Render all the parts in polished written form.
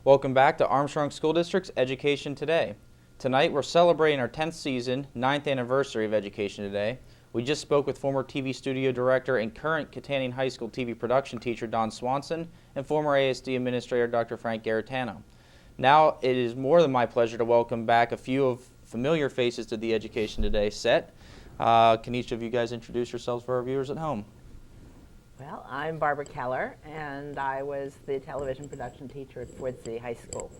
Welcome back to Armstrong School District's Education Today. Tonight we're celebrating our 10th season, 9th anniversary of Education Today. We just spoke with former TV studio director and current Katanning High School TV production teacher Don Swanson and former ASD administrator Dr. Frank Garetano. Now it is more than my pleasure to welcome back a few of familiar faces to the Education Today set. Can each of you guys introduce yourselves for our viewers at home? Well, I'm Barbara Keller, and I was the television production teacher at Ford City High School.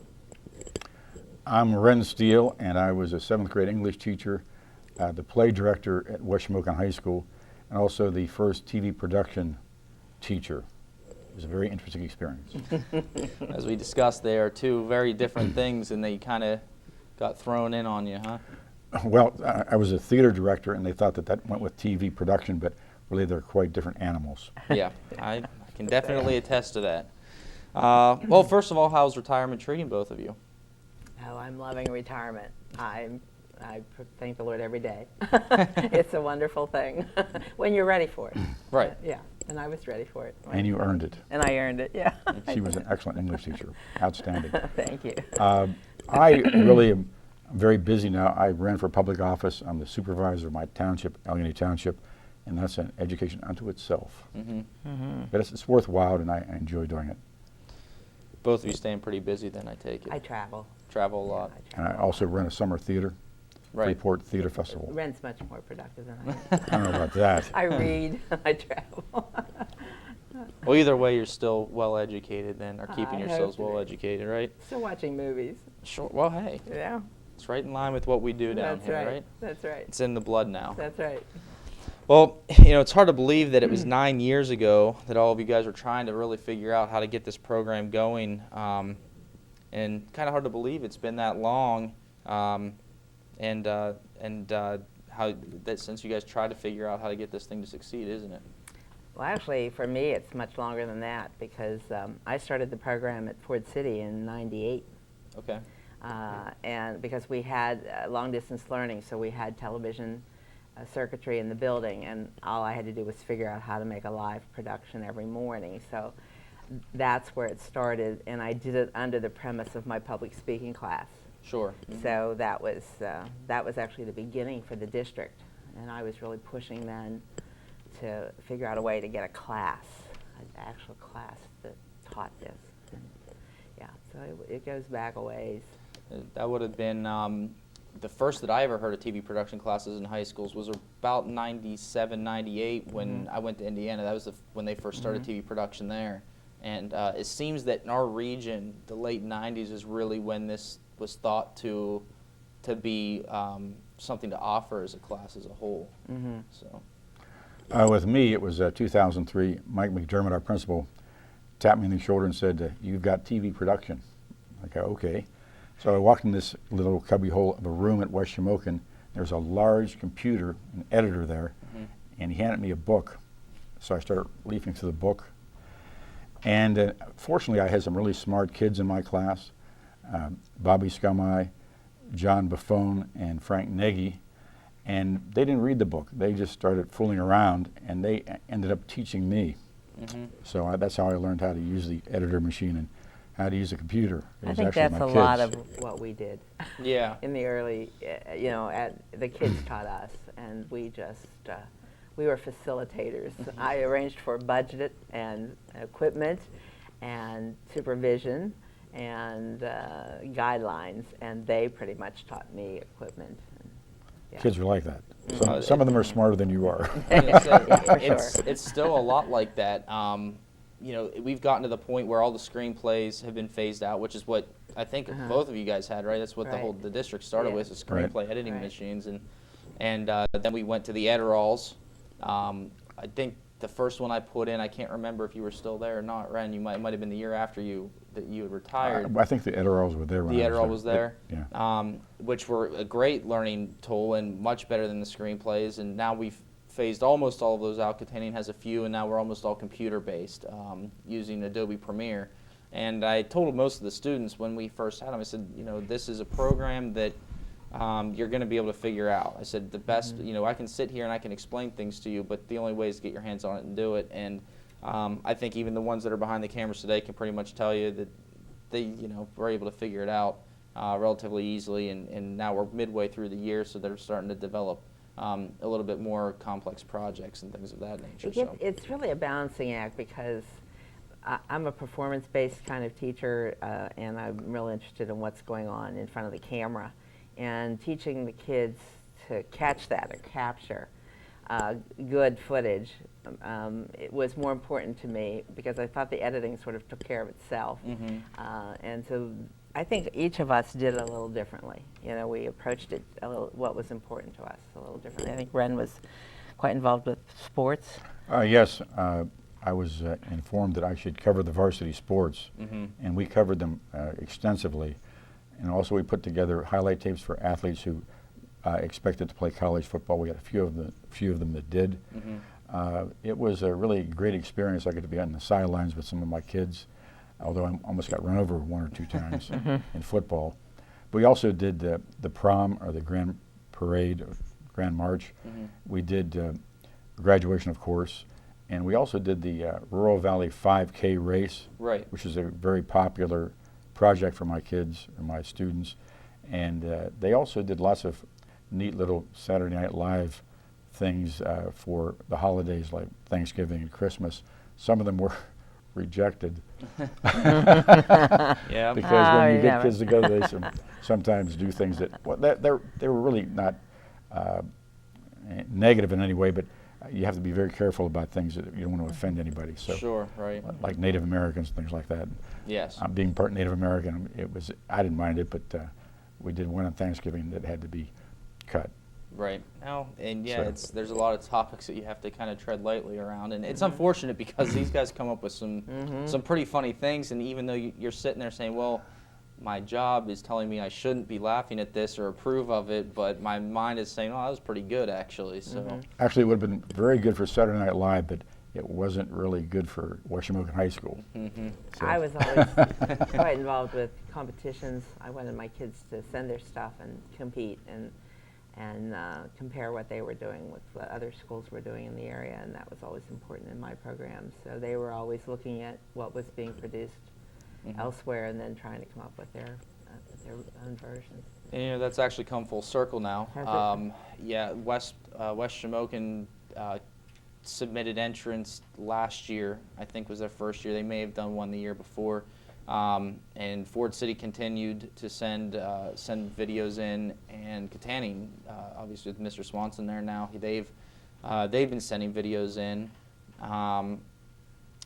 I'm Ren Steele, and I was a 7th grade English teacher, the play director at West Shamokin High School, and also the first TV production teacher. It was a very interesting experience. As we discussed, they are two very different things, and they kind of got thrown in on you, huh? Well, I was a theater director, and they thought that that went with TV production, but really they're quite different animals. Yeah, I can definitely attest to that. Well, first of all, how's retirement treating both of you? Oh, I'm loving retirement. I thank the Lord every day. It's a wonderful thing when you're ready for it. Right. Yeah, and I was ready for it. And you earned it. And I earned it, yeah. She was an excellent English teacher. Outstanding. Thank you. I really am very busy now. I ran for public office. I'm the supervisor of my township, Allegheny Township, and that's an education unto itself. But it's worthwhile, and I enjoy doing it. Both of you staying pretty busy then, I take it. I travel. Travel a lot. And I also run a summer theater, Freeport Theater Festival. Ren's much more productive than I am. I don't know about that. I read, I travel. Well, either way, you're still well educated then, or keeping I yourselves hope to well be. educated, right? Still watching movies. Sure. Well, hey, Yeah. it's right in line with what we do down That's here, right. right? That's right. It's in the blood now. That's right. Well, you know, it's hard to believe that it was 9 years ago that all of you guys were trying to really figure out how to get this program going, and kind of hard to believe it's been that long, and how that since you guys tried to figure out how to get this thing to succeed, isn't it? Well, actually, for me, it's much longer than that because I started the program at Ford City in '98. Okay. And because we had long-distance learning, so we had television circuitry in the building, and all I had to do was figure out how to make a live production every morning. So that's where it started, and I did it under the premise of my public speaking class. Sure. So that was actually the beginning for the district, and I was really pushing then to figure out a way to get a class, an actual class that taught this. And yeah, so it goes back a ways. That would have been the first that I ever heard of TV production classes in high schools was about '97, '98 when I went to Indiana. That was when they first started TV production there. And it seems that in our region, the late '90s is really when this was thought to be something to offer as a class as a whole. So. With me, it was 2003. Mike McDermott, our principal, tapped me on the shoulder and said, "You've got TV production." I go, "Okay." So I walked in this little cubby hole of a room at West Shamokin. There's a large computer, an editor there, and he handed me a book. So I started leafing through the book. And fortunately, I had some really smart kids in my class. Bobby Scumeye, John Buffone, and Frank Nagy, and they didn't read the book. They just started fooling around, and they ended up teaching me. So that's how I learned how to use the editor machine and how to use a computer. It I was think actually that's my a kids. lot of what we did. Yeah. In the early, the kids taught us, and we just, we were facilitators. I arranged for budget and equipment and supervision and guidelines, and they pretty much taught me equipment. And, yeah. Kids are like that. Some of them are smarter than you are. It's still a lot like that. You know, we've gotten to the point where all the screenplays have been phased out, which is what I think both of you guys had, right? That's what the district started with, is screenplay editing machines, and then we went to the Adderalls. I think the first one I put in, I can't remember if you were still there or not, Ren. It might have been the year after you had retired. I think the Adderalls were there when The I Adderall was there, yeah. Which were a great learning tool and much better than the screenplays. And now we've phased almost all of those out. Katanning has a few, and now we're almost all computer-based using Adobe Premiere. And I told most of the students when we first had them, I said, you know, this is a program that you're going to be able to figure out. I said the best, you know, I can sit here and I can explain things to you, but the only way is to get your hands on it and do it. And I think even the ones that are behind the cameras today can pretty much tell you that they, you know, were able to figure it out relatively easily. And now we're midway through the year, so they're starting to develop a little bit more complex projects and things of that nature. It's really a balancing act, because I'm a performance-based kind of teacher, and I'm really interested in what's going on in front of the camera. And teaching the kids to catch that or capture good footage, it was more important to me, because I thought the editing sort of took care of itself. And so I think each of us did it a little differently. You know, we approached it a little, what was important to us, a little differently. I think Ren was quite involved with sports. Yes, I was informed that I should cover the varsity sports, and we covered them extensively. And also we put together highlight tapes for athletes who expected to play college football. We had a few of them that did. It was a really great experience. I got to be on the sidelines with some of my kids, although I almost got run over one or two times in football. But we also did the prom, or the grand parade, or grand march. We did graduation, of course, and we also did the Rural Valley 5K race, which is a very popular project for my kids and my students. And they also did lots of neat little Saturday Night Live things for the holidays, like Thanksgiving and Christmas. Some of them were rejected. Yeah. Because when you get kids together, they sometimes do things that, well, they were really not negative in any way, but you have to be very careful about things that you don't want to offend anybody. So, like Native Americans and things like that. Yes. Being part Native American, I didn't mind it, but we did one on Thanksgiving that had to be cut. Right. Now, and yeah, there's a lot of topics that you have to kind of tread lightly around, and it's unfortunate because these guys come up with some pretty funny things, and even though you're sitting there saying, well, my job is telling me I shouldn't be laughing at this or approve of it, but my mind is saying, oh, that was pretty good, actually. So actually, it would have been very good for Saturday Night Live, but it wasn't really good for West Shamokin High School. So. I was always quite involved with competitions. I wanted my kids to send their stuff and compete and compare what they were doing with what other schools were doing in the area, and that was always important in my program. So they were always looking at what was being produced elsewhere and then trying to come up with their own versions. And, you know, that's actually come full circle now. Yeah, West Shamokin submitted entrance last year. I think was their first year. They may have done one the year before. And Ford City continued to send videos in, and Katanning, obviously with Mr. Swanson there now, they've been sending videos in.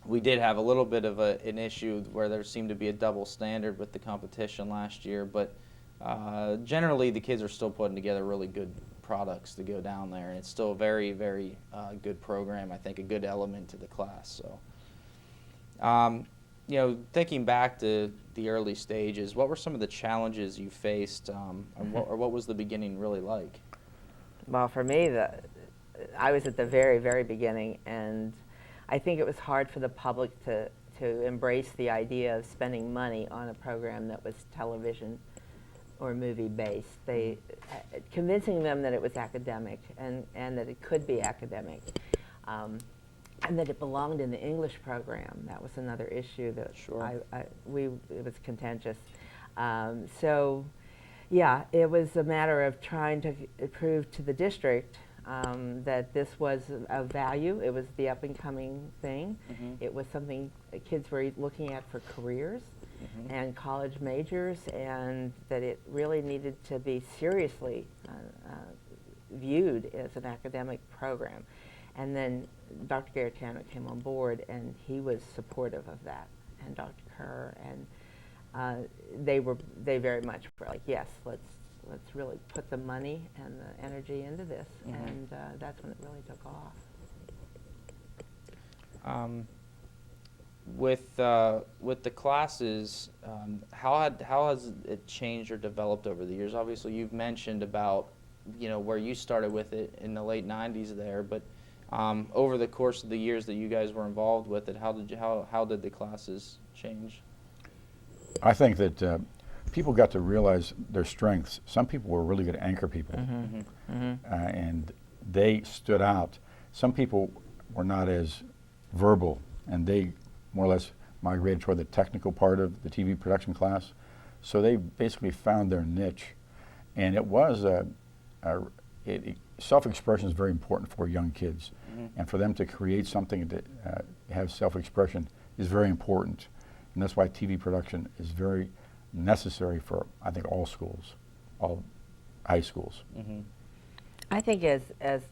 We did have a little bit of an issue where there seemed to be a double standard with the competition last year, but generally the kids are still putting together really good products to go down there, and it's still a very, very good program. I think a good element to the class. So, you know, thinking back to the early stages, what were some of the challenges you faced, or what was the beginning really like? Well, for me, I was at the very, very beginning, and I think it was hard for the public to to embrace the idea of spending money on a program that was television or movie based. They convincing them that it was academic and that it could be academic, and that it belonged in the English program. That was another issue that it was contentious. So, yeah, it was a matter of trying to prove to the district that this was of value. It was the up-and-coming thing. It was something that kids were looking at for careers and college majors, and that it really needed to be seriously viewed as an academic program. And then Dr. Gaetano came on board, and he was supportive of that, and Dr. Kerr, and they very much were like, yes, let's really put the money and the energy into this, and that's when it really took off. With the classes, how has it changed or developed over the years? Obviously, you've mentioned about where you started with it in the late '90s there, but over the course of the years that you guys were involved with it, how did the classes change? I think that people got to realize their strengths. Some people were really good anchor people, and they stood out. Some people were not as verbal, and they more or less migrated toward the technical part of the TV production class. So they basically found their niche, and it was self-expression is very important for young kids, and for them to create something that have self-expression is very important, and that's why TV production is very necessary for, I think, all schools, all high schools. I think as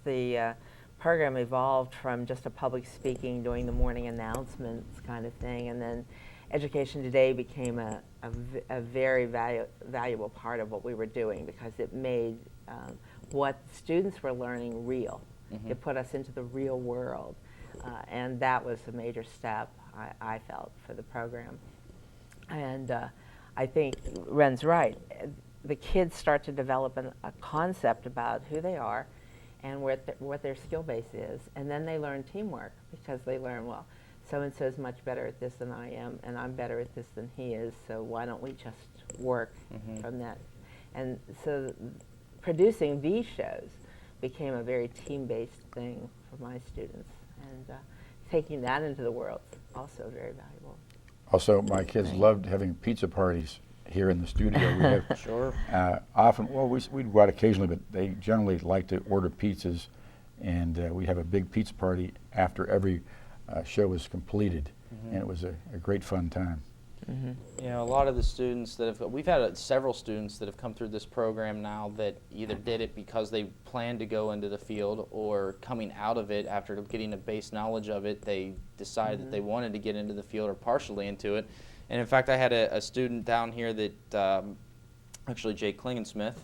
the program evolved from just a public speaking, doing the morning announcements kind of thing, and then Education Today became a very valuable part of what we were doing, because it made what students were learning real. It put us into the real world, and that was a major step, I felt, for the program. And I think Ren's right. The kids start to develop a concept about who they are and what their skill base is, and then they learn teamwork, because they learn, well, so-and-so is much better at this than I am, and I'm better at this than he is, so why don't we just work from that? And so producing these shows became a very team-based thing for my students, and taking that into the world is also very valuable. Also, my kids loved having pizza parties here in the studio. We have often, well, we'd go out occasionally, but they generally like to order pizzas, and we have a big pizza party after every show was completed, and it was a great fun time. A lot of the students that we've had several students that have come through this program now that either did it because they planned to go into the field, or coming out of it after getting a base knowledge of it, they decided that they wanted to get into the field or partially into it. And in fact, I had a student down here that, actually Jake Klingensmith,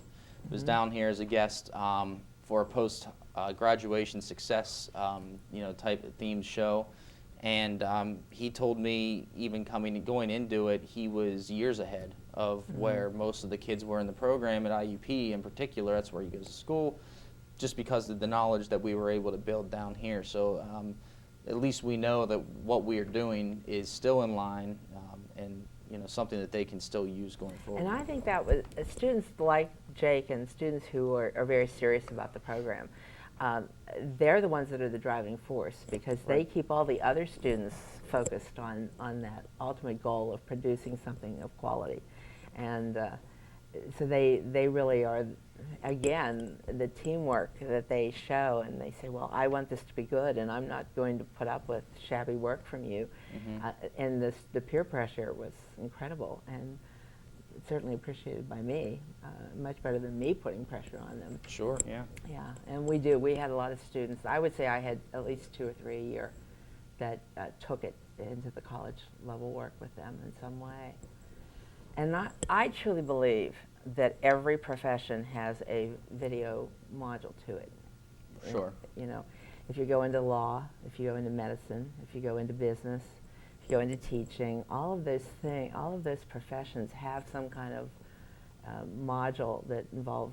was down here as a guest for a post-graduation success, type of themed show. And he told me, even going into it, he was years ahead of where most of the kids were in the program at IUP in particular. That's where he goes to school, just because of the knowledge that we were able to build down here. So at least we know that what we are doing is still in line, and something that they can still use going forward. And I think that was students like Jake and students who are very serious about the program. They're the ones that are the driving force, because they keep all the other students focused on that ultimate goal of producing something of quality. And so they really are, again, the teamwork that they show, and they say, well, I want this to be good, and I'm not going to put up with shabby work from you. And the peer pressure was incredible, and certainly appreciated by me, much better than me putting pressure on them. Sure, yeah. Yeah, and we had a lot of students. I would say I had at least 2 or 3 a year that took it into the college level work with them in some way. And I truly believe that every profession has a video module to it. Sure. If you go into law, if you go into medicine, if you go into business, if you go into teaching, all of those professions have some kind of module that involve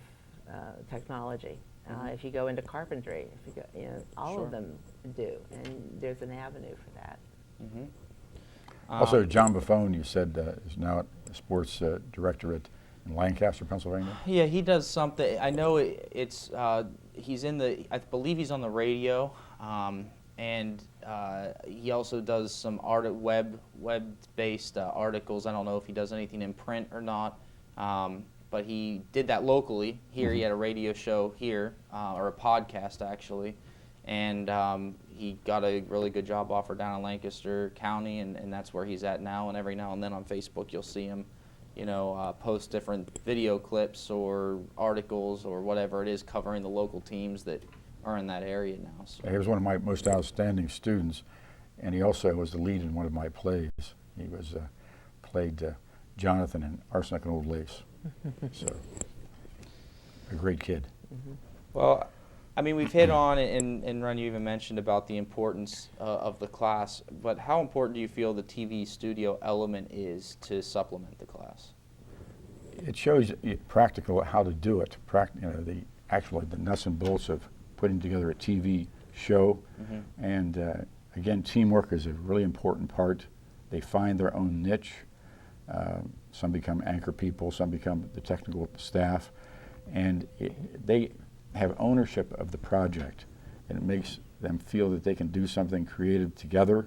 technology. If you go into carpentry, if you go, all of them do, and there's an avenue for that. Also, John Buffone, you said, is now a sports director in Lancaster, Pennsylvania. Yeah, he does something. I know he's in the. I believe he's on the radio, and he also does some web-based articles. I don't know if he does anything in print or not, but he did that locally here. He had a radio show here, or a podcast actually, and he got a really good job offer down in Lancaster County, and that's where he's at now. And every now and then on Facebook, you'll see him, post different video clips or articles or whatever it is covering the local teams that are in that area now. So. He was one of my most outstanding students, and he also was the lead in one of my plays. He was played Jonathan in Arsenic and Old Lace. So, a great kid. Well, I mean, we've hit on, and Ron, you even mentioned about the importance of the class, but how important do you feel the TV studio element is to supplement the class? It shows you practical how to do it, the nuts and bolts of putting together a TV show. And again, teamwork is a really important part. They find their own niche. Some become anchor people, some become the technical staff, and they have ownership of the project, and it makes them feel that they can do something creative together,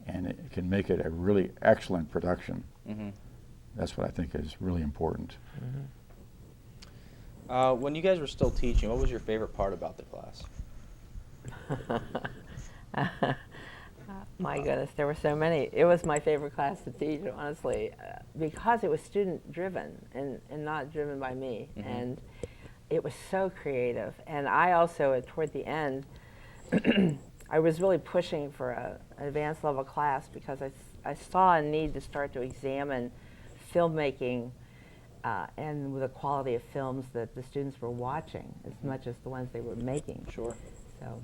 and it can make it a really excellent production. That's what I think is really important. When you guys were still teaching, what was your favorite part about the class? My goodness, there were so many. It was my favorite class to teach, honestly, because it was student-driven and not driven by me. And it was so creative. And I also, toward the end, I was really pushing for an advanced level class because I saw a need to start to examine filmmaking and the quality of films that the students were watching as much as the ones they were making. Sure. So.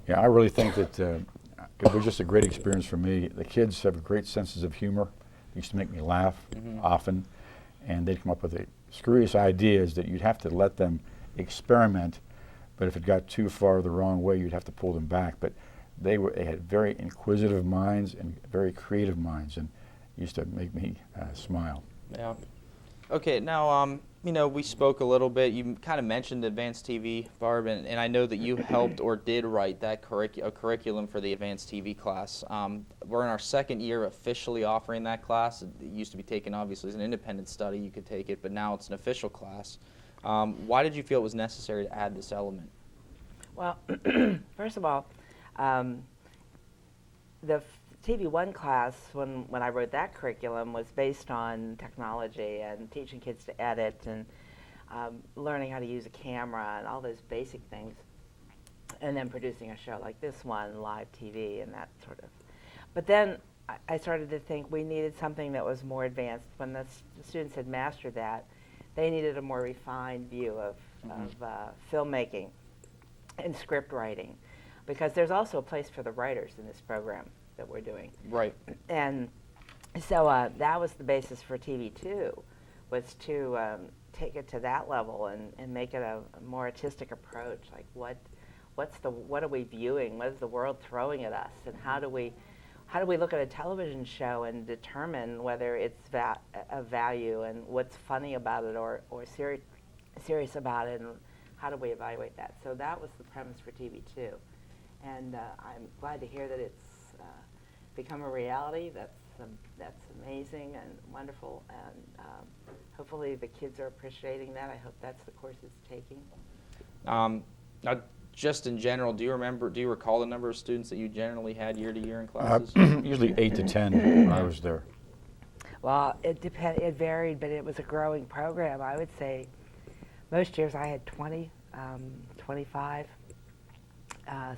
Yeah, I really think that it was just a great experience for me. The kids have great senses of humor. They used to make me laugh often, and they'd come up with screwious ideas that you'd have to let them experiment, but if it got too far the wrong way, you'd have to pull them back. But they had very inquisitive minds and very creative minds, and it used to make me smile. Yeah. Okay, now, we spoke a little bit. You kind of mentioned Advanced TV, Barb, and I know that you helped or did write that curriculum for the Advanced TV class. We're in our second year officially offering that class. It used to be taken, obviously, as an independent study. You could take it, but now it's an official class. Why did you feel it was necessary to add this element? Well, first of all, the TV1 class, when I wrote that curriculum, was based on technology and teaching kids to edit and learning how to use a camera and all those basic things, and then producing a show like this one, live TV and that sort of. But then I started to think we needed something that was more advanced. When the students had mastered that, they needed a more refined view of filmmaking and script writing, because there's also a place for the writers in this program that we're doing. Right. And so that was the basis for TV2, was to take it to that level and make it a more artistic approach. Like what are we viewing? What is the world throwing at us? And how do we look at a television show and determine whether it's of value and what's funny about it or serious about it, and how do we evaluate that? So that was the premise for TV2. And I'm glad to hear that it's become a reality. That's amazing and wonderful, and hopefully the kids are appreciating that. I hope that's the course it's taking. Now, just in general, do you recall the number of students that you generally had year to year in classes? Usually 8 to 10 when I was there. Well, it varied, but it was a growing program. I would say most years I had 20, 25,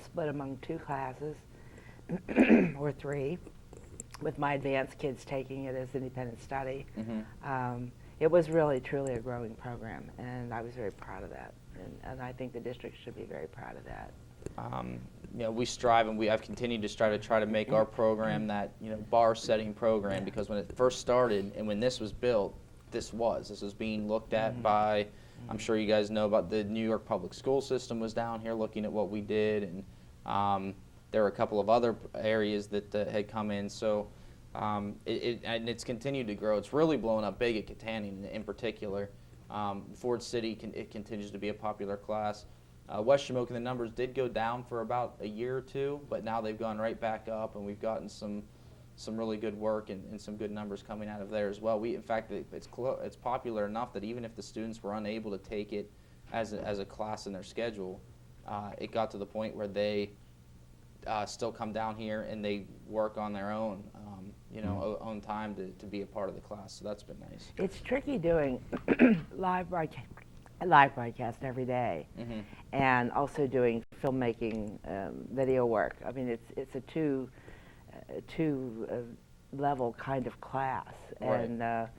split among 2 classes. Or 3, with my advanced kids taking it as independent study. It was really, truly a growing program, and I was very proud of that. And I think the district should be very proud of that. We strive, and I've continued to strive to try to make our program that bar-setting program, because when it first started and when this was built, this was being looked at by. I'm sure you guys know about the New York public school system was down here looking at what we did, and there were a couple of other areas that had come in. So and it's continued to grow. It's really blown up big at Kittanning in particular. Ford City, it continues to be a popular class. West Shamokin, the numbers did go down for about a year or two, but now they've gone right back up, and we've gotten some really good work and some good numbers coming out of there as well. In fact, it's popular enough that even if the students were unable to take it as a class in their schedule, it got to the point where they still come down here and they work on their own, own time to be a part of the class. So that's been nice. It's tricky doing live broadcast every day, and also doing filmmaking, video work. I mean, it's a two level kind of class, Right. and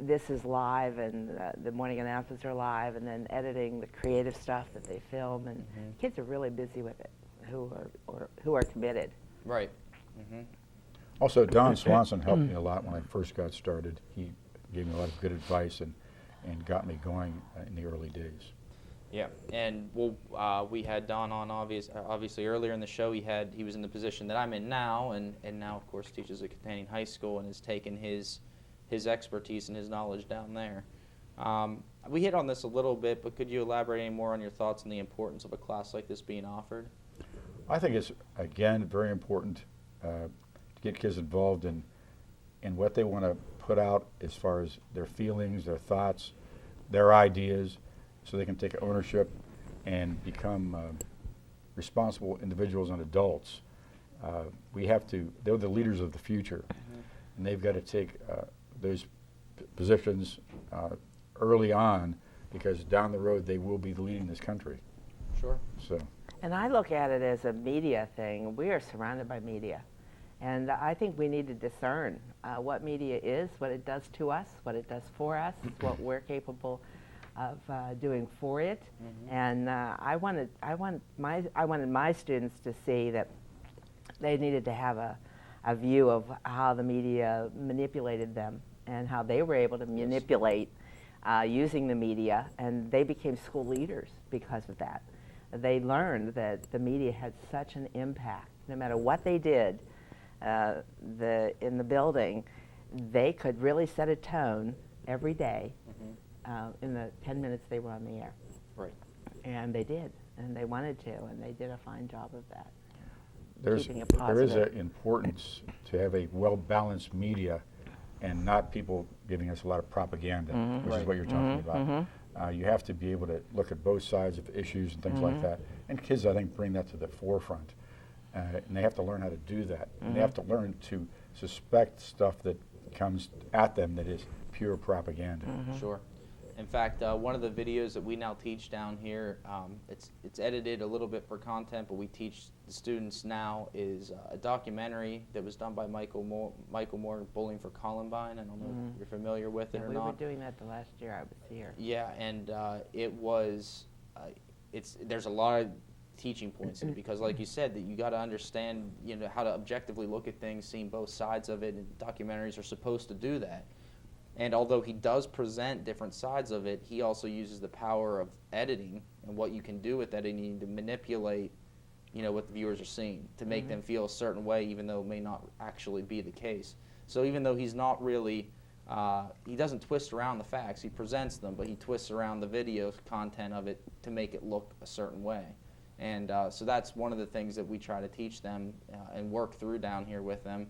this is live, and the morning announcements are live, and then editing the creative stuff that they film, and kids are really busy with it, who are committed. Right. Also, Don Swanson helped me a lot when I first got started. He gave me a lot of good advice and got me going in the early days. Yeah, and we had Don on obviously earlier in the show. He was in the position that I'm in now, and now of course teaches at Kittanning High School and has taken his expertise and his knowledge down there. We hit on this a little bit, but could you elaborate any more on your thoughts on the importance of a class like this being offered? I think it's, again, very important to get kids involved in what they want to put out as far as their feelings, their thoughts, their ideas, so they can take ownership and become responsible individuals and adults. They're the leaders of the future, and they've got to take those positions early on, because down the road they will be leading this country. Sure. So. And I look at it as a media thing. We are surrounded by media. And I think we need to discern what media is, what it does to us, what it does for us, what we're capable of doing for it. And I wanted my students to see that they needed to have a view of how the media manipulated them and how they were able to manipulate using the media, and they became school leaders because of that. They learned that the media had such an impact. No matter what they did in the building, they could really set a tone every day in the 10 minutes they were on the air. Right. And they did, and they wanted to, and they did a fine job of that. There is positive. an importance to have a well-balanced media and not people giving us a lot of propaganda, which is what you're talking about. You have to be able to look at both sides of issues and things like that. And kids, I think, bring that to the forefront. And they have to learn how to do that. And they have to learn to suspect stuff that comes at them that is pure propaganda. Sure. In fact, one of the videos that we now teach down here, it's edited a little bit for content, but we teach the students now is a documentary that was done by Michael Moore, Bowling for Columbine. I don't know if you're familiar with it or we not. were doing that the last year I was here. Yeah, and it was, there's a lot of teaching points in it, because like you said, that you got to understand, how to objectively look at things, seeing both sides of it, and documentaries are supposed to do that. And although he does present different sides of it, he also uses the power of editing and what you can do with editing to manipulate, what the viewers are seeing, to make them feel a certain way, even though it may not actually be the case. So even though he's not really, he doesn't twist around the facts, he presents them, but he twists around the video content of it to make it look a certain way. And so that's one of the things that we try to teach them and work through down here with them.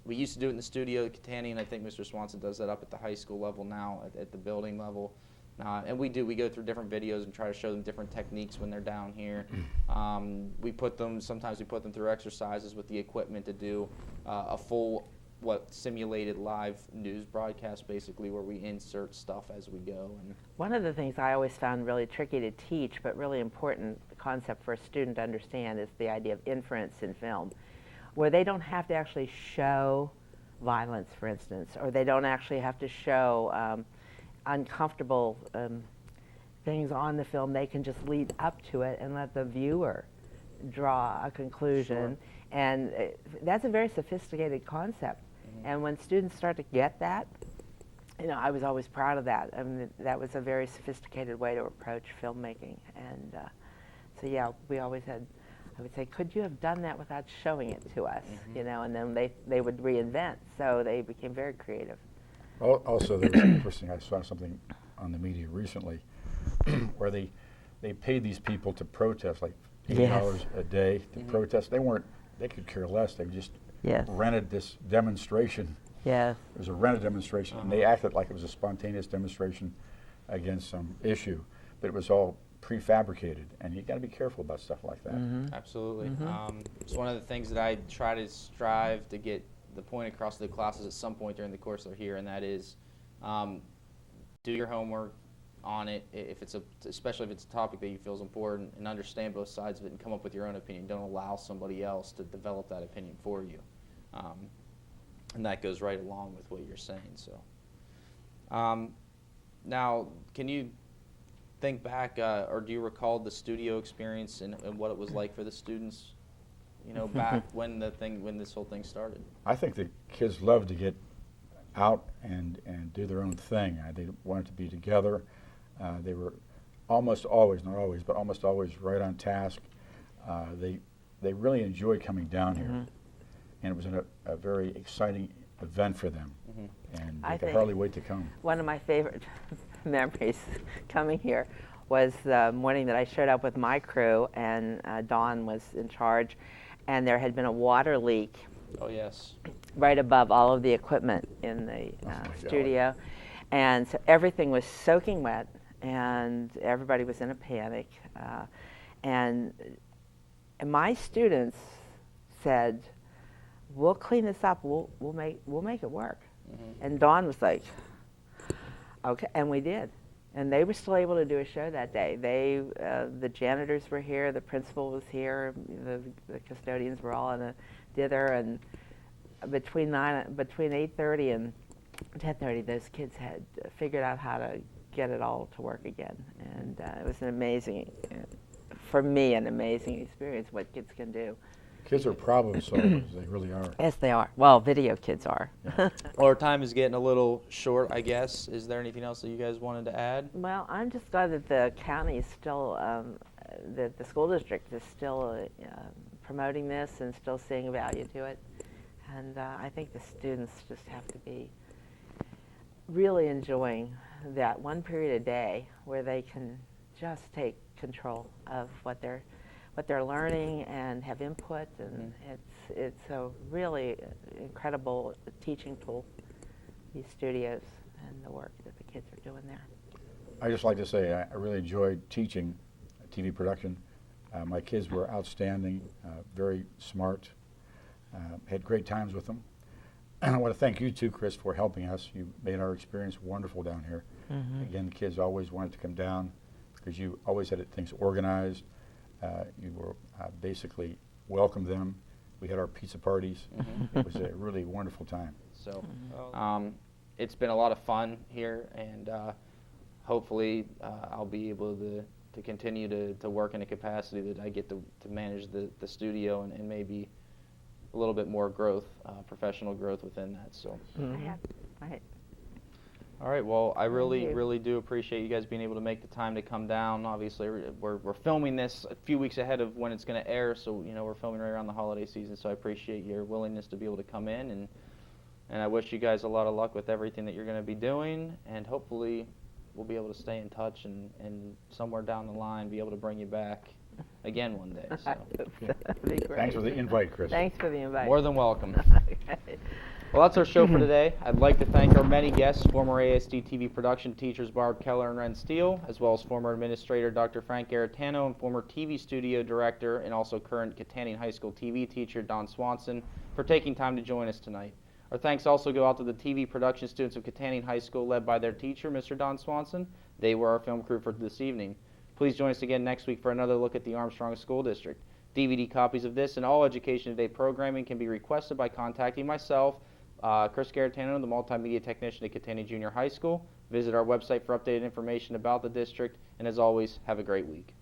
We used to do it in the studio at Kittanning, and I think Mr. Swanson does that up at the high school level now, at the building level. And we go through different videos and try to show them different techniques when they're down here. Sometimes we put them through exercises with the equipment to do a full, simulated live news broadcast, basically, where we insert stuff as we go. And one of the things I always found really tricky to teach, but really important concept for a student to understand, is the idea of inference in film, where they don't have to actually show violence, for instance, or they don't actually have to show uncomfortable things on the film. They can just lead up to it and let the viewer draw a conclusion. Sure. And that's a very sophisticated concept. And when students start to get that, I was always proud of that. I mean, that was a very sophisticated way to approach filmmaking. And so yeah, we always had I would say, could you have done that without showing it to us? You know, and then they would reinvent. So they became very creative. Also, there was interesting. I saw something on the media recently where they paid these people to protest, like $8 a day to protest. They could care less. They just rented this demonstration. Yes. It was a rented demonstration, and they acted like it was a spontaneous demonstration against some issue, but it was all prefabricated, and you got to be careful about stuff like that. Absolutely. It's one of the things that I try to strive to get the point across to the classes at some point during the course they're here, and that is do your homework on it, if it's especially if it's a topic that you feel is important, and understand both sides of it and come up with your own opinion. Don't allow somebody else to develop that opinion for you. And that goes right along with what you're saying. So now, can you think back, or do you recall the studio experience and what it was like for the students, you know, back when this whole thing started? I think the kids love to get out and do their own thing. They wanted to be together. They were almost always, not always, but almost always right on task. They really enjoyed coming down here, and it was a very exciting event for them, and they could hardly wait to come. One of my favorite memories coming here was the morning that I showed up with my crew, and Dawn was in charge, and there had been a water leak. Oh, yes. Right above all of the equipment in the studio. And so everything was soaking wet, and everybody was in a panic. And my students said, "We'll clean this up. We'll make it work." And Dawn was like, "Okay," and we did. And they were still able to do a show that day. The janitors were here, the principal was here, the custodians were all in a dither, and between 8:30 and 10:30, those kids had figured out how to get it all to work again. And it was an amazing, for me, an amazing experience what kids can do. Kids are problem solvers. They really are. Yes, they are. Well, video kids are. Yeah. Well, our time is getting a little short, I guess. Is there anything else that you guys wanted to add? Well, I'm just glad that the county is still, that the school district is still promoting this and still seeing value to it. And I think the students just have to be really enjoying that one period a day where they can just take control of what they're learning and have input, and it's a really incredible teaching tool, these studios and the work that the kids are doing there. I just like to say I really enjoyed teaching TV production. My kids were outstanding, very smart, had great times with them. And I want to thank you too, Chris, for helping us. You made our experience wonderful down here. Again, the kids always wanted to come down because you always had things organized. You were basically welcomed them. We had our pizza parties. It was a really wonderful time. So it's been a lot of fun here, and hopefully I'll be able to continue to work in a capacity that I get to manage the studio and maybe a little bit more growth, professional growth within that. So. Right. All right. Well, I really do appreciate you guys being able to make the time to come down. Obviously, we're filming this a few weeks ahead of when it's going to air, so we're filming right around the holiday season. So I appreciate your willingness to be able to come in, and I wish you guys a lot of luck with everything that you're going to be doing, and hopefully we'll be able to stay in touch and somewhere down the line be able to bring you back again one day. So. That'd be great. Thanks for the invite, Chris. Thanks for the invite. More than welcome. Okay. Well, that's our show for today. I'd like to thank our many guests, former AHS-TV production teachers Barb Keller and Ren Steele, as well as former administrator Dr. Frank Garetano and former TV studio director and also current Kittanning High School TV teacher Don Swanson, for taking time to join us tonight. Our thanks also go out to the TV production students of Kittanning High School, led by their teacher, Mr. Don Swanson. They were our film crew for this evening. Please join us again next week for another look at the Armstrong School District. DVD copies of this and all Education Today programming can be requested by contacting myself, Chris Garetano, the multimedia technician at Kittanning Junior High School. Visit our website for updated information about the district, and as always, have a great week.